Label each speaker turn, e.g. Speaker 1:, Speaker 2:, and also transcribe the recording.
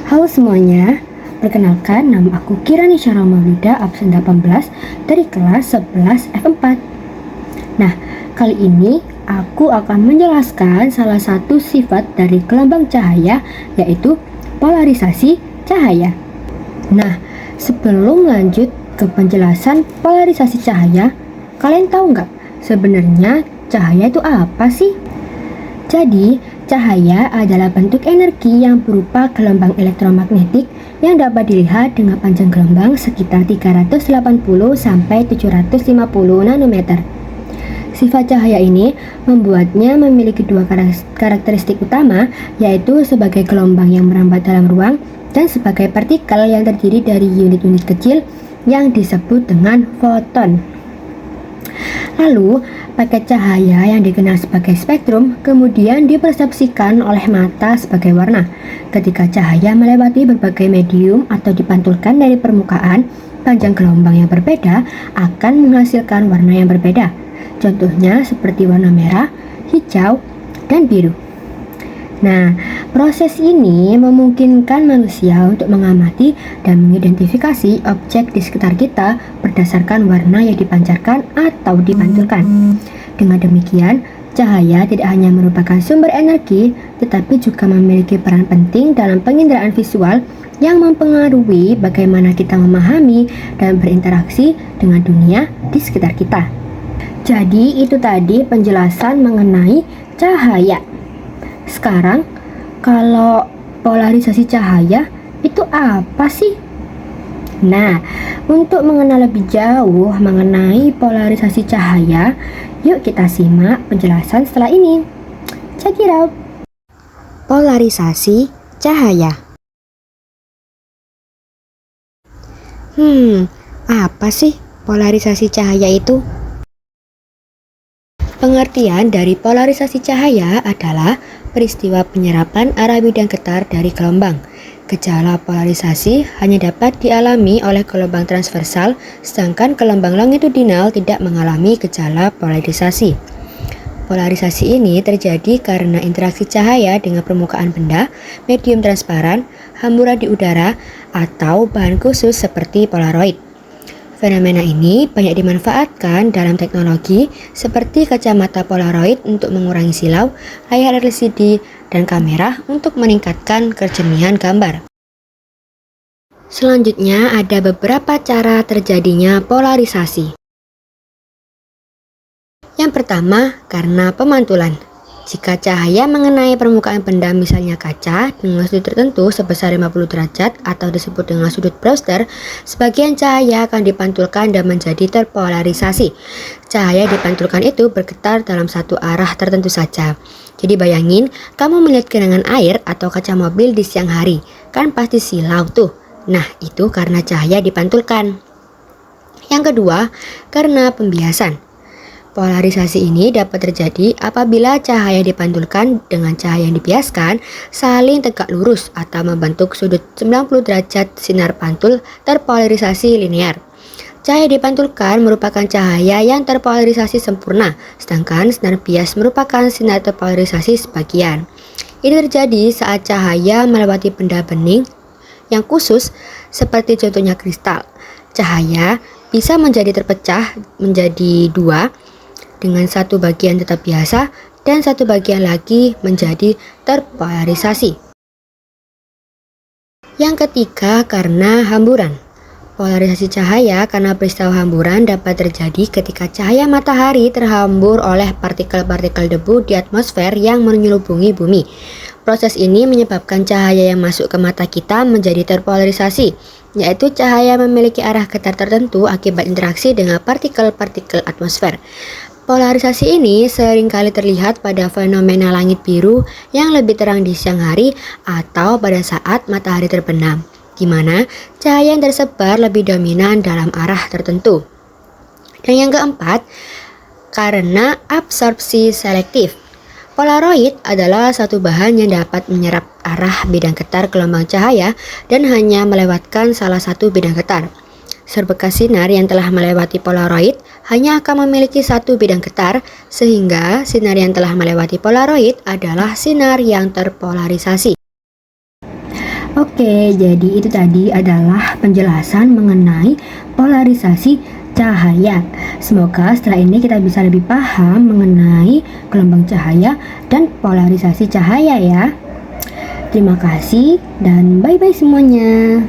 Speaker 1: Halo semuanya, perkenalkan nama aku Kirani Syara Maulida, absen 18 dari kelas 11 F4. Nah, kali ini aku akan menjelaskan salah satu sifat dari gelombang cahaya, yaitu polarisasi cahaya. Nah, sebelum lanjut ke penjelasan polarisasi cahaya, kalian tahu nggak sebenarnya cahaya itu apa sih? Jadi, cahaya adalah bentuk energi yang berupa gelombang elektromagnetik yang dapat dilihat dengan panjang gelombang sekitar 380 sampai 750 nanometer. Sifat cahaya ini membuatnya memiliki dua karakteristik utama, yaitu sebagai gelombang yang merambat dalam ruang dan sebagai partikel yang terdiri dari unit-unit kecil yang disebut dengan foton. Lalu, paket cahaya yang dikenal sebagai spektrum kemudian dipersepsikan oleh mata sebagai warna. Ketika cahaya melewati berbagai medium atau dipantulkan dari permukaan, panjang gelombang yang berbeda akan menghasilkan warna yang berbeda. Contohnya seperti warna merah, hijau, dan biru. Nah, proses ini memungkinkan manusia untuk mengamati dan mengidentifikasi objek di sekitar kita berdasarkan warna yang dipancarkan atau dipantulkan. Dengan demikian, cahaya tidak hanya merupakan sumber energi, tetapi juga memiliki peran penting dalam penginderaan visual yang mempengaruhi bagaimana kita memahami dan berinteraksi dengan dunia di sekitar kita. Jadi, itu tadi penjelasan mengenai cahaya. Sekarang, kalau polarisasi cahaya itu apa sih? Nah, untuk mengenal lebih jauh mengenai polarisasi cahaya, yuk kita simak penjelasan setelah ini. Check it out. Polarisasi cahaya. Apa sih polarisasi cahaya itu? Pengertian dari polarisasi cahaya adalah peristiwa penyerapan arah bidang getar dari gelombang. Gejala polarisasi hanya dapat dialami oleh gelombang transversal, sedangkan gelombang longitudinal tidak mengalami gejala polarisasi. Polarisasi ini terjadi karena interaksi cahaya dengan permukaan benda, medium transparan, hamburan di udara, atau bahan khusus seperti polaroid. Fenomena ini banyak dimanfaatkan dalam teknologi seperti kacamata polaroid untuk mengurangi silau, layar LCD, dan kamera untuk meningkatkan kejernihan gambar. Selanjutnya ada beberapa cara terjadinya polarisasi. Yang pertama, karena pemantulan. Jika cahaya mengenai permukaan benda misalnya kaca dengan sudut tertentu sebesar 50 derajat atau disebut dengan sudut Brewster, sebagian cahaya akan dipantulkan dan menjadi terpolarisasi. Cahaya dipantulkan itu bergetar dalam satu arah tertentu saja. Jadi bayangin, kamu melihat genangan air atau kaca mobil di siang hari, kan pasti silau tuh. Nah, itu karena cahaya dipantulkan. Yang kedua, karena pembiasan. Polarisasi ini dapat terjadi apabila cahaya dipantulkan dengan cahaya yang dibiaskan saling tegak lurus atau membentuk sudut 90 derajat sinar pantul terpolarisasi linear. Cahaya dipantulkan merupakan cahaya yang terpolarisasi sempurna, sedangkan sinar bias merupakan sinar terpolarisasi sebagian. Ini terjadi saat cahaya melewati benda bening yang khusus seperti contohnya kristal. Cahaya bisa menjadi terpecah menjadi dua, dengan satu bagian tetap biasa dan satu bagian lagi menjadi terpolarisasi. Yang ketiga, karena hamburan. Polarisasi cahaya karena peristiwa hamburan dapat terjadi ketika cahaya matahari terhambur oleh partikel-partikel debu di atmosfer yang menyelubungi bumi. Proses ini menyebabkan cahaya yang masuk ke mata kita menjadi terpolarisasi, yaitu cahaya memiliki arah getar tertentu akibat interaksi dengan partikel-partikel atmosfer. Polarisasi ini seringkali terlihat pada fenomena langit biru yang lebih terang di siang hari atau pada saat matahari terbenam, di mana cahaya yang tersebar lebih dominan dalam arah tertentu. Dan yang keempat, karena absorpsi selektif. Polaroid adalah satu bahan yang dapat menyerap arah bidang getar gelombang cahaya dan hanya melewatkan salah satu bidang getar. Serbekas sinar yang telah melewati polaroid hanya akan memiliki satu bidang getar, sehingga sinar yang telah melewati polaroid adalah sinar yang terpolarisasi. Oke, jadi itu tadi adalah penjelasan mengenai polarisasi cahaya. Semoga setelah ini kita bisa lebih paham mengenai gelombang cahaya dan polarisasi cahaya ya. Terima kasih dan bye-bye semuanya.